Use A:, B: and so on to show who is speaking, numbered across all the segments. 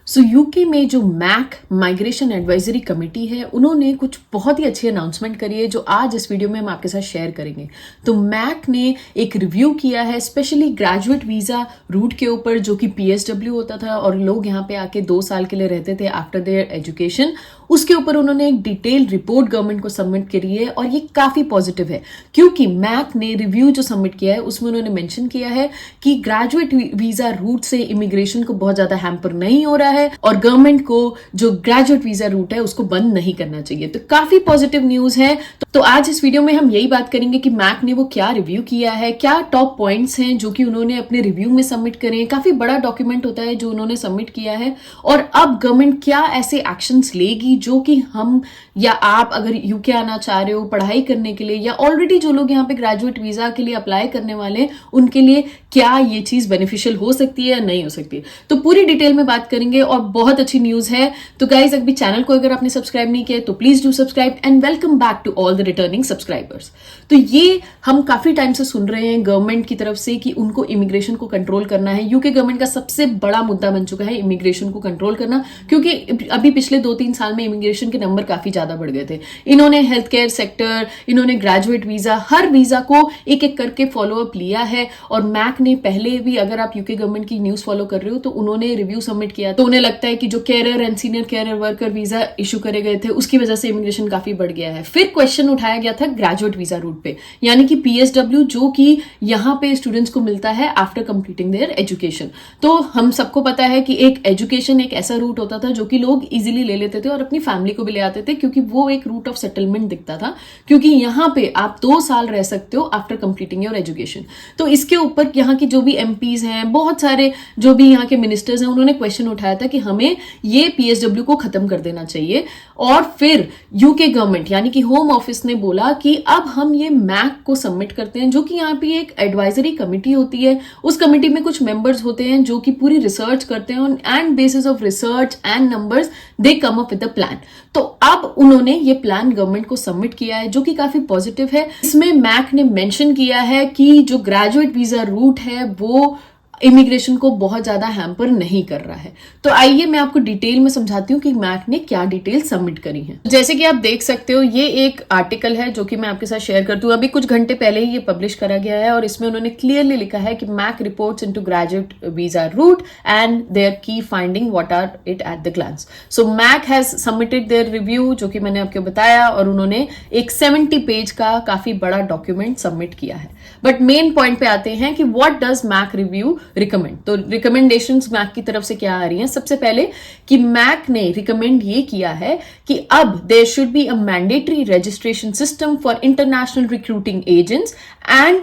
A: सो UK में जो Mac migration advisory committee है उन्होंने कुछ बहुत ही अच्छी अनाउंसमेंट करी है जो आज इस वीडियो में हम आपके साथ शेयर करेंगे। तो मैक ने एक रिव्यू किया है स्पेशली ग्रेजुएट वीजा रूट के ऊपर जो कि पीएसडब्ल्यू होता था और लोग यहाँ पे आके 2 साल के लिए रहते थे आफ्टर देयर एजुकेशन। उसके ऊपर उन्होंने एक डिटेल रिपोर्ट गवर्नमेंट को सबमिट करी है और ये काफी पॉजिटिव है क्योंकि मैक ने रिव्यू जो सबमिट किया है उसमें उन्होंने मेंशन किया है कि ग्रेजुएट वीजा रूट से इमिग्रेशन को बहुत ज्यादा हैम्पर नहीं हो रहा है और गवर्नमेंट को जो ग्रेजुएट वीजा रूट है उसको बंद नहीं करना चाहिए। तो काफी पॉजिटिव न्यूज है। तो आज इस वीडियो में हम यही बात करेंगे कि मैक ने वो क्या रिव्यू किया है, क्या टॉप पॉइंट्स हैं जो कि उन्होंने अपने रिव्यू में सबमिट करे हैं। काफी बड़ा डॉक्यूमेंट होता है जो उन्होंने सबमिट किया है और अब गवर्नमेंट क्या ऐसे एक्शंस लेगी जो कि हम या आप अगर यूके आना चाह रहे हो पढ़ाई करने के लिए या ऑलरेडी जो लोग यहाँ पे ग्रेजुएट वीजा के लिए अप्लाई करने वाले हैं उनके लिए क्या ये चीज बेनिफिशियल हो सकती है या नहीं हो सकती है। तो पूरी डिटेल में बात करेंगे और बहुत अच्छी न्यूज है। तो गाइज अभी चैनल को अगर आपने सब्सक्राइब नहीं किया तो please do subscribe and welcome back to all the returning subscribers. तो ये हम काफी टाइम से सुन रहे हैं गवर्नमेंट की तरफ से कि उनको इमिग्रेशन को कंट्रोल करना है। यूके गवर्नमेंट का सबसे बड़ा मुद्दा बन चुका है इमिग्रेशन को कंट्रोल करना क्योंकि अभी पिछले 2-3 साल में इमिग्रेशन के नंबर काफी ज्यादा बढ़ गए थे। इन्होंने हेल्थ केयर सेक्टर, इन्होंने ग्रेजुएट वीजा, हर वीजा को एक एक करके फॉलो अप लिया है और मैक ने पहले भी अगर आप यूके गवर्नमेंट की न्यूज फॉलो कर रहे हो तो उन्होंने रिव्यू सबमिट किया तो उन्हें लगता है कि जो carer and senior carer worker visa issue करे गए थे उसकी वजह से इमिग्रेशन काफी बढ़ गया है। फिर क्वेश्चन उठाया गया था ग्रेजुएट वीजा रूट पे यानी कि पीएसडब्ल्यू जो कि यहाँ पे स्टूडेंट्स को मिलता है आफ्टर कंप्लीटिंग देयर एजुकेशन। तो हम सबको पता है कि एक एजुकेशन एक ऐसा रूट होता था जो कि लोग इजीली ले लेते थे और अपनी फैमिली को भी ले आते थे क्योंकि वो एक रूट ऑफ सेटलमेंट दिखता था क्योंकि यहाँ पे आप 2 साल रह सकते हो आफ्टर कंप्लीटिंग योर एजुकेशन। तो इसके ऊपर यहाँ की जो भी एमपीज हैं, बहुत सारे जो भी यहाँ के मिनिस्टर्स हैं, उन्होंने क्वेश्चन उठाया था कि हमें ये पीएसडब्ल्यू को खत्म कर देना चाहिए। और फिर यूके गवर्नमेंट यानी कि होम ऑफिस ने बोला कि अब हम ये मैक को सबमिट करते हैं जो कि यहाँ पे एक एडवाइजरी कमिटी होती है। उस कमिटी में कुछ मेंबर्स होते हैं जो कि पूरी रिसर्च करते हैं and bases of research and numbers they come up with the plan. तो अब उन्होंने ये प्लान गवर्नमेंट को सबमिट किया है जो कि काफी पॉजिटिव है। इसमें मैक ने मेंशन किया है कि जो ग्रेजुएट वीजा रूट है वो इमिग्रेशन को बहुत ज्यादा हैम्पर नहीं कर रहा है। तो आइए मैं आपको डिटेल में समझाती हूँ कि मैक ने क्या डिटेल सबमिट करी है। जैसे कि आप देख सकते हो ये एक आर्टिकल है जो कि मैं आपके साथ शेयर करती हूँ। अभी कुछ घंटे पहले ही ये पब्लिश करा गया है और इसमें उन्होंने क्लियरली लिखा है कि MAC reports into graduate visa route and their की finding what are it at the glance. So MAC has submitted their review जो कि मैंने आपको बताया और उन्होंने एक 70 पेज का काफी बड़ा डॉक्यूमेंट सबमिट किया है। बट मेन पॉइंट पे आते हैं कि what does MAC review recommend. तो रिकमेंडेशंस मैक की तरफ से क्या आ रही हैं? सबसे पहले कि मैक ने रिकमेंड ये किया है कि अब there should be a mandatory registration system for international recruiting agents and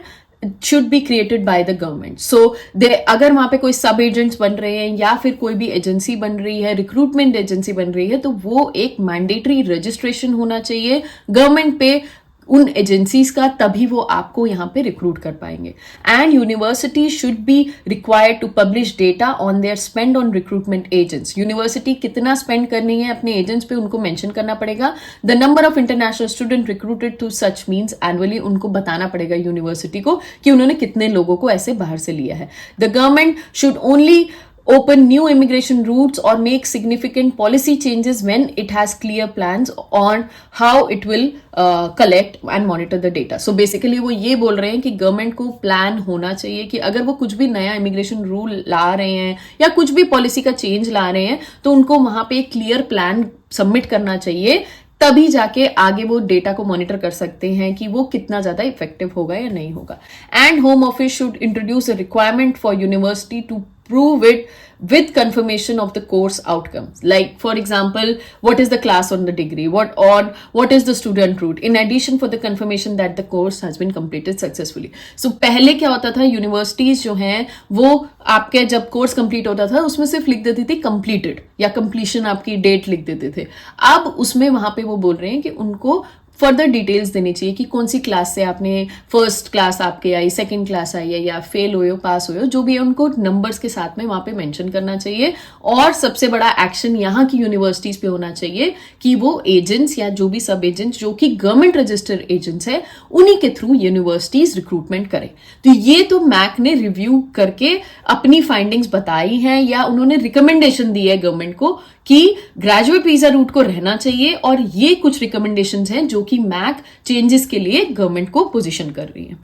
A: should be created by the government. So अगर वहां पे कोई सब एजेंट्स बन रहे हैं या फिर कोई भी एजेंसी बन रही है, रिक्रूटमेंट एजेंसी बन रही है, तो वो एक मैंडेटरी रजिस्ट्रेशन होना चाहिए गवर्नमेंट पे उन एजेंसीज का, तभी वो आपको यहाँ पे रिक्रूट कर पाएंगे। And university should be required to publish data on their spend on recruitment agents. University कितना स्पेंड करनी है अपने एजेंट्स पे उनको मेंशन करना पड़ेगा। The number of international student recruited to such means annually, उनको बताना पड़ेगा यूनिवर्सिटी को कि उन्होंने कितने लोगों को ऐसे बाहर से लिया है। The government should only open new immigration routes or make significant policy changes when it has clear plans on how it will collect and monitor the data. So basically वो ये बोल रहे हैं कि गवर्नमेंट को प्लान होना चाहिए कि अगर वो कुछ भी नया इमिग्रेशन रूल ला रहे हैं या कुछ भी पॉलिसी का चेंज ला रहे हैं तो उनको वहां पे एक क्लियर प्लान सबमिट करना चाहिए, तभी जाके आगे वो डेटा को मॉनिटर कर सकते हैं कि वो कितना ज्यादा इफेक्टिव होगा या नहीं होगा। And Home Office should introduce a requirement for university to prove it with confirmation of the course outcomes. Like for example, what is the class on the degree? What is the student route? In addition for the confirmation that the course has been completed successfully. So पहले क्या होता था, universities जो हैं वो आपके जब course complete होता था उसमें सिर्फ लिख देती थी कंप्लीटेड या कंप्लीशन आपकी डेट लिख देते थे। अब उसमें वहां पे वो बोल रहे हैं कि उनको फर्दर डिटेल्स देनी चाहिए कि कौन सी क्लास से आपने, फर्स्ट क्लास आपके आई, सेकंड क्लास आई है, या फेल हुए हो, पास हुए हो, जो भी है उनको नंबर्स के साथ में वहां पे मेंशन करना चाहिए। और सबसे बड़ा एक्शन यहाँ की यूनिवर्सिटीज पे होना चाहिए कि वो एजेंट्स या जो भी सब एजेंट्स जो कि गवर्नमेंट रजिस्टर्ड एजेंट्स है, उन्हीं के थ्रू यूनिवर्सिटीज रिक्रूटमेंट करें। तो ये तो मैक ने रिव्यू करके अपनी फाइंडिंग्स बताई हैं, या उन्होंने रिकमेंडेशन दी है गवर्नमेंट को कि ग्रेजुएट वीजा रूट को रहना चाहिए, और ये कुछ रिकमेंडेशंस हैं जो कि मैक चेंजेस के लिए गवर्नमेंट को पोजीशन कर रही है।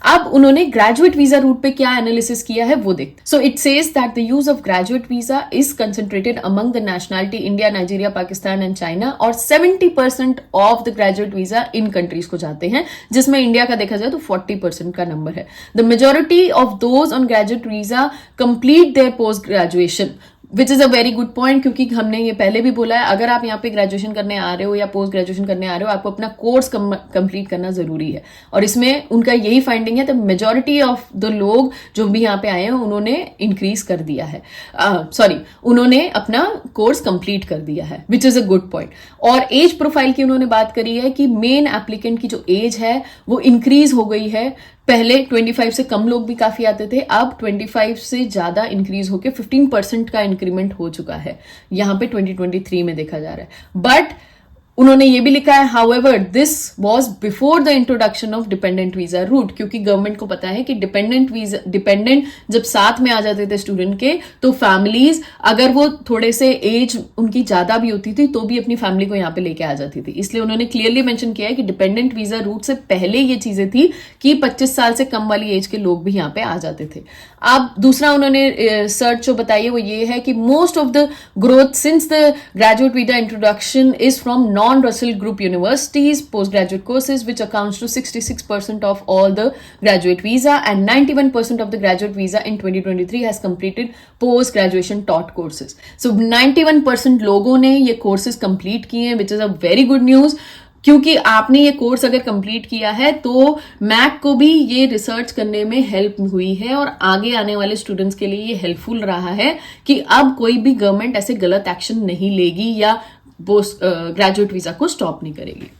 A: अब उन्होंने ग्रेजुएट वीजा रूट पे क्या एनालिसिस किया है वो देखते हैं। So it says that the use of graduate visa is concentrated among the nationality India, Nigeria, Pakistan and China, और 70% of the graduate visa in countries को जाते हैं, जिसमें इंडिया का देखा जाए तो 40% का नंबर है। The majority of those on graduate visa complete their post graduation, which is a very good point, क्योंकि हमने ये पहले भी बोला है, अगर आप यहाँ पे ग्रेजुएशन करने आ रहे हो या पोस्ट ग्रेजुएशन करने आ रहे हो, आपको अपना कोर्स कंप्लीट करना जरूरी है। और इसमें उनका यही फाइंडिंग है, द मेजोरिटी ऑफ द लोग जो भी यहाँ पे आए हैं उन्होंने इंक्रीज कर दिया है, उन्होंने अपना कोर्स कंप्लीट कर दिया है, which is a good point. और एज प्रोफाइल की उन्होंने बात करी है कि मेन एप्लीकेंट की जो एज है वो इंक्रीज हो गई है। पहले 25 से कम लोग भी काफी आते थे, अब 25 से ज्यादा इंक्रीज होकर 15% का इंक्रीमेंट हो चुका है, यहां पे 2023 में देखा जा रहा है। बट उन्होंने ये भी लिखा है, however this was before the introduction of dependent visa route, क्योंकि गवर्नमेंट को पता है कि डिपेंडेंट जब साथ में आ जाते थे स्टूडेंट के, तो फैमिलीज अगर वो थोड़े से एज उनकी ज्यादा भी होती थी तो भी अपनी फैमिली को यहाँ पे लेके आ जाती थी। इसलिए उन्होंने क्लियरली मेंशन किया है कि डिपेंडेंट वीजा रूट से पहले ये चीजें थी कि 25 साल से कम वाली एज के लोग भी यहाँ पे आ जाते थे। अब दूसरा उन्होंने सर्च जो बताई है वो ये है कि most of the growth since the graduate visa introduction is from non-Russell Group universities, postgraduate courses, which accounts to 66% of all the graduate visa, and 91% of the graduate visa in 2023 has completed post-graduation taught courses. So 91% लोगों ने ये courses complete किए हैं, which is a very good news. क्योंकि आपने ये course अगर complete किया है तो मैक को भी ये रिसर्च करने में हेल्प हुई है, और आगे आने वाले स्टूडेंट्स के लिए ये हेल्पफुल रहा है कि अब कोई भी गवर्नमेंट ऐसे गलत एक्शन नहीं लेगी या ग्रेजुएट वीजा को स्टॉप नहीं करेगी।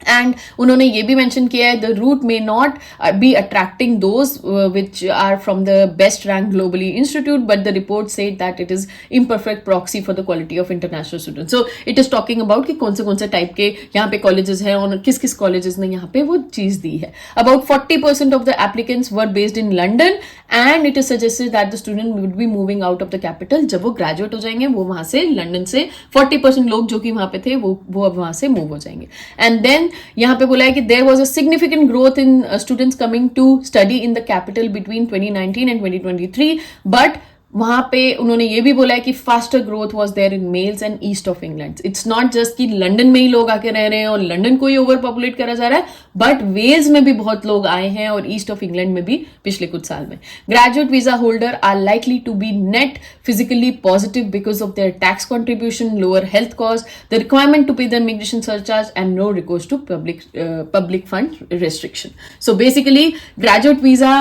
A: एंड उन्होंने ये भी मेंशन किया है, the route may not be attracting those which are from the best rank globally institute, but the report said that it is imperfect proxy for the quality of international students. So it is talking about कि कौन से type के यहाँ पे colleges हैं और किस किस कॉलेजेस ने यहाँ पे वो चीज दी है। About 40% of the applicants were based in London, and it is suggested that the student would be moving out of the capital. जब वो ग्रेजुएट हो जाएंगे वो वहां से लंदन से 40% लोग जो कि वहां पे थे वो अब वहां से मूव हो जाएंगे। एंड देन यहाँ पे बोला है कि there was a significant growth in students coming to study in the capital between 2019 and 2023, but वहां पे उन्होंने ये भी बोला है कि faster growth was there in Wales and East of England. It's not just कि लंदन में ही लोग आके रह रहे हैं और लंदन को ही ओवर पॉपुलेट करा जा रहा है, बट वेल्स में भी बहुत लोग आए हैं और ईस्ट ऑफ इंग्लैंड में भी पिछले कुछ साल में। Graduate visa holder are likely to be net physically positive because of their tax contribution, lower health cost, the requirement to pay the immigration surcharge and no recourse to public fund restriction. So basically graduate visa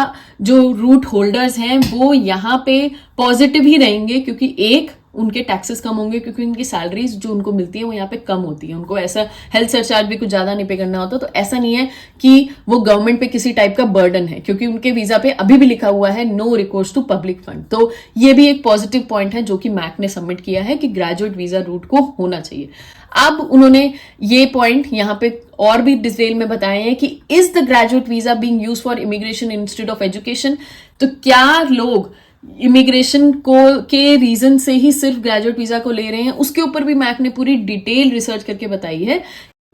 A: जो route holders हैं वो यहाँ पे positive ही रहेंगे, क्योंकि एक उनके taxes कम होंगे, क्योंकि उनकी सैलरीज जो उनको मिलती है वो यहाँ पे कम होती है, उनको ऐसा हेल्थ सरचार्ज भी कुछ ज्यादा नहीं पे करना होता। तो ऐसा नहीं है कि वो गवर्नमेंट पे किसी टाइप का बर्डन है, क्योंकि उनके वीजा पे अभी भी लिखा हुआ है no recourse to public fund. तो ये भी एक पॉजिटिव पॉइंट है जो कि मैक ने सबमिट किया है कि ग्रेजुएट वीजा रूट को होना चाहिए। अब उन्होंने ये पॉइंट यहाँ पे और भी डिटेल में बताए हैं कि is the graduate visa being used for immigration instead of education. तो क्या लोग इमिग्रेशन को के रीजन से ही सिर्फ ग्रेजुएट वीजा को ले रहे हैं, उसके ऊपर भी मैक ने पूरी डिटेल रिसर्च करके बताई है।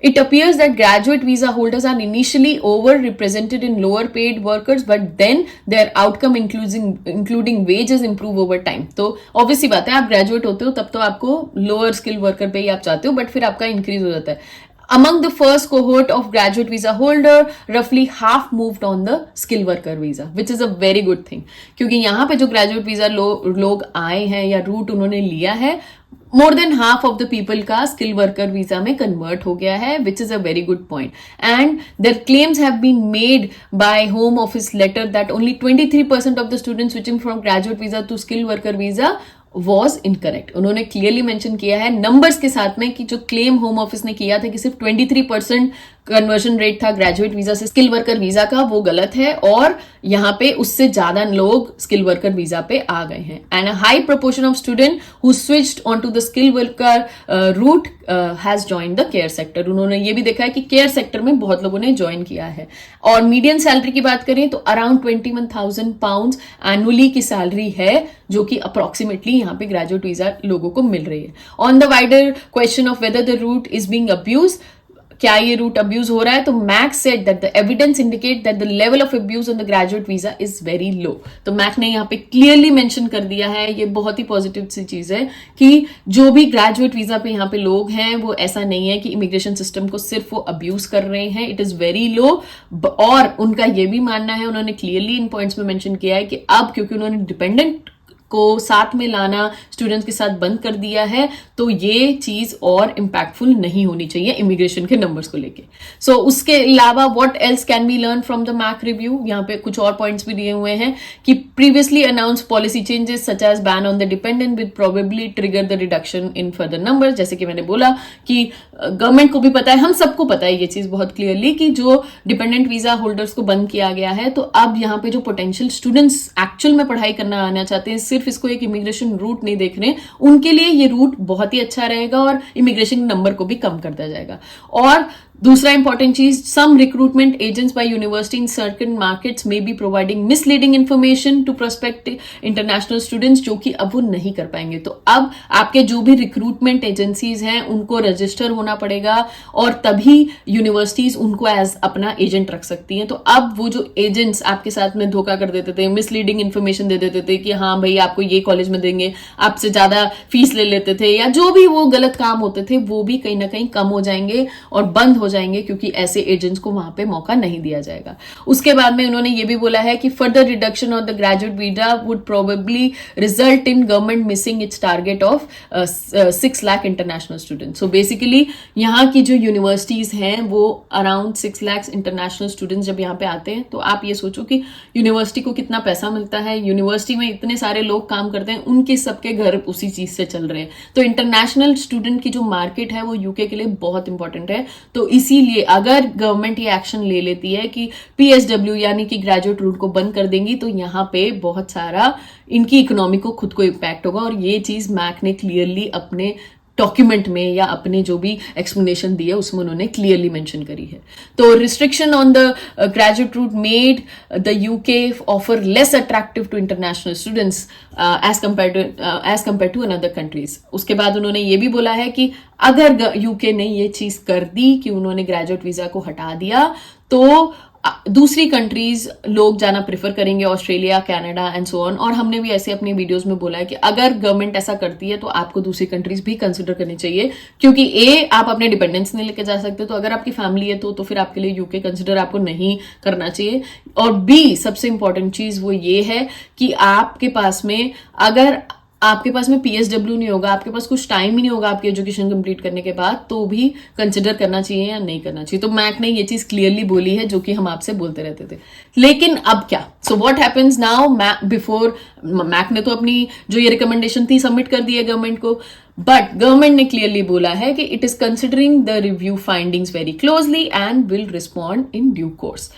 A: It appears that graduate visa holders are initially overrepresented in lower paid workers, but then their outcome including wages improve over time. तो obviously बात है, आप ग्रेजुएट होते हो तब तो आपको लोअर स्किल वर्कर पे ही आप चाहते हो, बट फिर आपका इंक्रीज हो जाता है। Among the first cohort of graduate visa holder, roughly half moved on the skill worker visa, which is a very good thing. क्योंकि यहाँ पे जो graduate visa लोग आए हैं या रूट उन्होंने लिया है, more than half of the people का skill worker visa में convert हो गया है, which is a very good point. And their claims have been made by Home Office letter that only 23% of the students switching from graduate visa to skill worker visa was incorrect. उन्होंने clearly mention किया है numbers के साथ में कि जो claim home office ने किया था कि सिर्फ 23% कन्वर्शन रेट था ग्रेजुएट वीजा से स्किल वर्कर वीजा का, वो गलत है और यहाँ पे उससे ज्यादा लोग स्किल वर्कर वीजा पे आ गए हैं. And a high proportion of student who switched on to the skill worker route has join the care sector. उन्होंने ये भी देखा है कि केयर सेक्टर में बहुत लोगों ने ज्वाइन किया है. और मीडियन सैलरी की बात करें तो अराउंड 21,000 पाउंड एनुअली की सैलरी है, जो कि अप्रोक्सीमेटली यहाँ पे ग्रेजुएट वीजा लोगों को मिल रही है. On the wider question of whether the route is being abuse, क्या ये रूट अब्यूज हो रहा है, तो MAC said that the evidence indicate that the level of abuse on the graduate visa is very low. तो MAC ने यहाँ पे क्लियरली मेंशन कर दिया है, ये बहुत ही पॉजिटिव सी चीज है कि जो भी ग्रेजुएट वीजा पे यहाँ पे लोग हैं वो ऐसा नहीं है कि इमिग्रेशन सिस्टम को सिर्फ वो अब्यूज कर रहे हैं, इट इज वेरी लो. और उनका ये भी मानना है, उन्होंने क्लियरली इन पॉइंट्स में मेंशन किया है कि अब क्योंकि उन्होंने डिपेंडेंट को साथ में लाना स्टूडेंट्स के साथ बंद कर दिया है, तो ये चीज और इम्पैक्टफुल नहीं होनी चाहिए इमिग्रेशन के नंबर्स को लेके. सो उसके अलावा what else can be learn from the MAC review, यहाँ पे कुछ और पॉइंट्स भी दिए हुए हैं कि previously announce policy changes such as ban on the dependent would probably trigger the reduction in further numbers. जैसे कि मैंने बोला कि गवर्नमेंट को भी पता है, हम सबको पता है ये चीज बहुत क्लियरली कि जो डिपेंडेंट वीजा होल्डर्स को बंद किया गया है, तो अब यहाँ पे जो पोटेंशियल स्टूडेंट्स एक्चुअल में पढ़ाई करना आना चाहते हैं, सिर्फ इसको एक इमिग्रेशन रूट नहीं देख रहे, उनके लिए ये रूट बहुत ही अच्छा रहेगा और इमिग्रेशन नंबर को भी कम करता जाएगा. और दूसरा इंपॉर्टेंट चीज, some recruitment agents by university in certain markets may be providing misleading information to prospective international students, जो कि अब वो नहीं कर पाएंगे. तो अब आपके जो भी रिक्रूटमेंट एजेंसीज हैं उनको रजिस्टर होना पड़ेगा और तभी यूनिवर्सिटीज उनको एज अपना एजेंट रख सकती हैं. तो अब वो जो एजेंट्स आपके साथ में धोखा कर देते थे, मिसलीडिंग इन्फॉर्मेशन दे देते थे कि हाँ भाई आपको ये कॉलेज में देंगे, आपसे ज्यादा फीस ले लेते थे, या जो भी वो गलत काम होते थे, वो भी कहीं ना कहीं कम हो जाएंगे और बंद हो जाएंगे, क्योंकि ऐसे एजेंट्स को वहां पे मौका नहीं दिया जाएगा. उसके बाद में उन्होंने ये भी बोला है कि further reduction of the graduate visa would probably result in government missing it's target of 6 lakh international students. So basically यहाँ की जो यूनिवर्सिटीज हैं वो अराउंड 6 लाख इंटरनेशनल स्टूडेंट्स जब यहाँ पे आते हैं, तो आप ये सोचो कि यूनिवर्सिटी को कितना पैसा मिलता है. यूनिवर्सिटी में इतने सारे लोग काम करते हैं, उनके सबके घर उसी चीज से चल रहे हैं. तो इंटरनेशनल स्टूडेंट की जो मार्केट है वो यूके के लिए बहुत इंपॉर्टेंट है. तो इसीलिए अगर गवर्नमेंट ये एक्शन ले लेती है कि पीएसडब्ल्यू यानी कि ग्रेजुएट रूट को बंद कर देंगी, तो यहाँ पे बहुत सारा इनकी इकोनॉमी को खुद को इम्पैक्ट होगा. और ये चीज मैक ने क्लियरली अपने डॉक्यूमेंट में या अपने जो भी एक्सप्लेनेशन दिए उसमें उन्होंने क्लियरली मेंशन करी है. तो restriction on the graduate route made the UK offer less attractive to international students as compare to another countries. उसके बाद उन्होंने ये भी बोला है कि अगर यूके ने ये चीज कर दी कि उन्होंने ग्रेजुएट वीजा को हटा दिया, तो दूसरी कंट्रीज लोग जाना प्रेफर करेंगे, Australia, Canada and so on. और हमने भी ऐसे अपनी वीडियोस में बोला है कि अगर गवर्नमेंट ऐसा करती है तो आपको दूसरी कंट्रीज भी कंसिडर करनी चाहिए, क्योंकि ए आप अपने डिपेंडेंस नहीं लेके जा सकते, तो अगर आपकी फैमिली है तो फिर आपके लिए यूके कंसिडर आपको नहीं करना चाहिए. और बी सबसे इंपॉर्टेंट चीज वो ये है कि आपके पास में अगर आपके पास में पीएसडब्ल्यू नहीं होगा, आपके पास कुछ टाइम ही नहीं होगा आपकी एजुकेशन कंप्लीट करने के बाद, तो भी कंसिडर करना चाहिए या नहीं करना चाहिए. तो मैक ने ये चीज क्लियरली बोली है, जो कि हम आपसे बोलते रहते थे. लेकिन अब क्या, so what happens now, before MAC ने तो अपनी जो ये रिकमेंडेशन थी सबमिट कर दी है गवर्नमेंट को, बट गवर्नमेंट ने क्लियरली बोला है कि it is considering the review findings very closely and will respond in due course.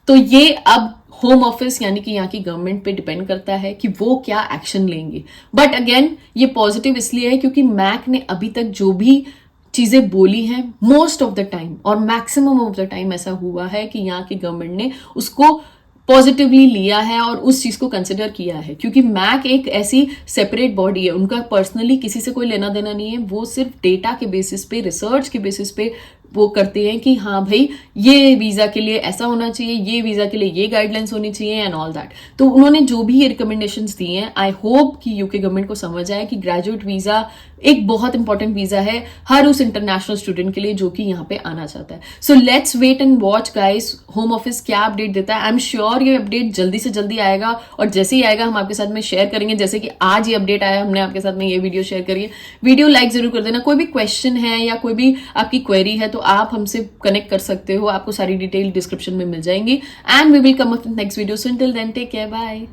A: तो ये अब होम ऑफिस यानी कि यहाँ की गवर्नमेंट पे डिपेंड करता है कि वो क्या एक्शन लेंगे. बट अगेन ये पॉजिटिव इसलिए है क्योंकि मैक ने अभी तक जो भी चीजें बोली हैं, मोस्ट ऑफ द टाइम और मैक्सिमम ऑफ द टाइम ऐसा हुआ है कि यहाँ की गवर्नमेंट ने उसको पॉजिटिवली लिया है और उस चीज को कंसिडर किया है. क्योंकि मैक एक ऐसी सेपरेट बॉडी है, उनका पर्सनली किसी से कोई लेना देना नहीं है, वो सिर्फ डेटा के बेसिस पे, रिसर्च के बेसिस पे वो करते हैं कि हाँ भाई ये वीजा के लिए ऐसा होना चाहिए, ये वीजा के लिए ये गाइडलाइंस होनी चाहिए एंड ऑल दैट. तो उन्होंने जो भी ये रिकमेंडेशंस दी हैं, आई होप कि यूके गवर्नमेंट को समझ आए कि ग्रेजुएट वीजा एक बहुत इंपॉर्टेंट वीजा है हर उस इंटरनेशनल स्टूडेंट के लिए जो कि यहाँ पे आना चाहता है. So let's wait and watch guys, Home Office क्या अपडेट देता है. आई एम श्योर ये अपडेट जल्दी से जल्दी आएगा और जैसे ही आएगा हम आपके साथ में शेयर करेंगे. जैसे कि आज ये अपडेट आया, हमने आपके साथ में ये वीडियो शेयर करी है. वीडियो लाइक जरूर कर देना. कोई भी क्वेश्चन है या कोई भी आपकी क्वेरी है तो आप हमसे कनेक्ट कर सकते हो. आपको सारी डिटेल डिस्क्रिप्शन में मिल जाएंगी. And we will come up next video. So till then take care, bye.